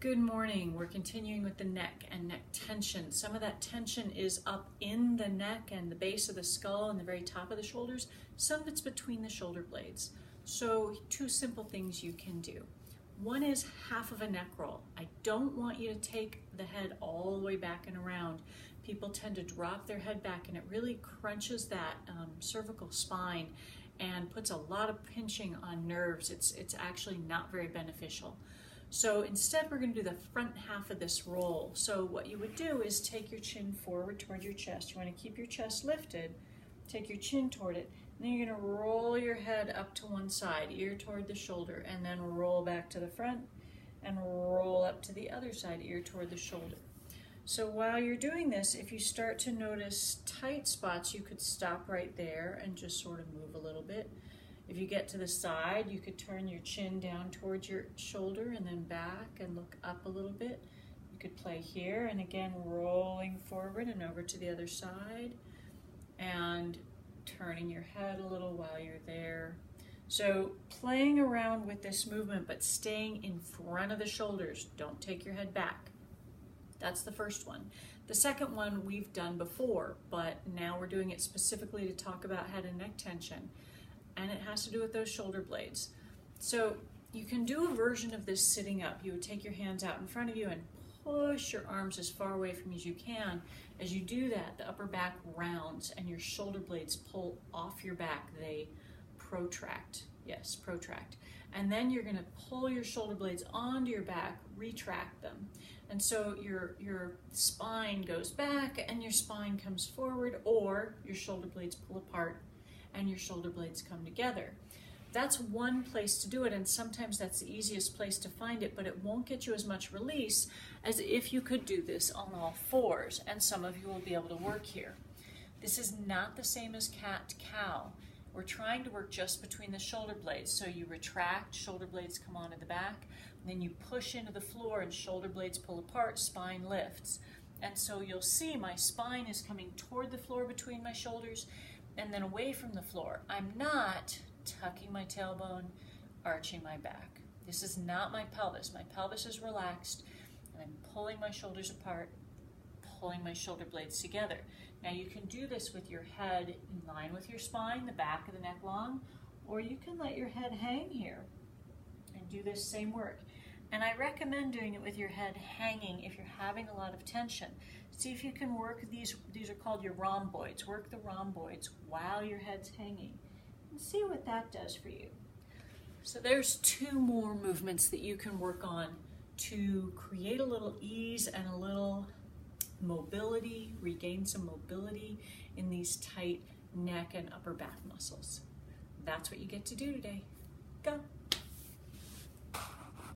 Good morning. We're continuing with the neck and neck tension. Some of that tension is up in the neck and the base of the skull and the very top of the shoulders. Some of it's between the shoulder blades. So two simple things you can do. One is half of a neck roll. I don't want you to take the head all the way back and around. People tend to drop their head back and it really crunches that cervical spine and puts a lot of pinching on nerves. It's actually not very beneficial. So instead we're going to do the front half of this roll. So what you would do is take your chin forward toward your chest. You want to keep your chest lifted, take your chin toward it, and then you're going to roll your head up to one side, ear toward the shoulder, and then roll back to the front and roll up to the other side, ear toward the shoulder. So while you're doing this, if you start to notice tight spots, you could stop right there and just sort of move a little bit. If you get to the side, you could turn your chin down towards your shoulder and then back and look up a little bit. You could play here and again rolling forward and over to the other side and turning your head a little while you're there. So playing around with this movement but staying in front of the shoulders. Don't take your head back. That's the first one. The second one we've done before, but now we're doing it specifically to talk about head and neck tension. And it has to do with those shoulder blades. So you can do a version of this sitting up. You would take your hands out in front of you and push your arms as far away from you as you can. As you do that, the upper back rounds and your shoulder blades pull off your back. They protract. Yes, protract. And then you're going to pull your shoulder blades onto your back, retract them. And so your spine goes back and your spine comes forward, or your shoulder blades pull apart and your shoulder blades come together. That's one place to do it, and sometimes that's the easiest place to find it, but it won't get you as much release as if you could do this on all fours, and some of you will be able to work here. This is not the same as cat-cow. We're trying to work just between the shoulder blades. So you retract, shoulder blades come onto the back, and then you push into the floor and shoulder blades pull apart, spine lifts. And so you'll see my spine is coming toward the floor between my shoulders and then away from the floor. I'm not tucking my tailbone, arching my back. This is not my pelvis. My pelvis is relaxed, and I'm pulling my shoulders apart, pulling my shoulder blades together. Now you can do this with your head in line with your spine, the back of the neck long, or you can let your head hang here and do this same work. And I recommend doing it with your head hanging if you're having a lot of tension. See if you can work these are called your rhomboids. Work the rhomboids while your head's hanging and see what that does for you. So there's two more movements that you can work on to create a little ease and a little mobility, regain some mobility in these tight neck and upper back muscles. That's what you get to do today. Go.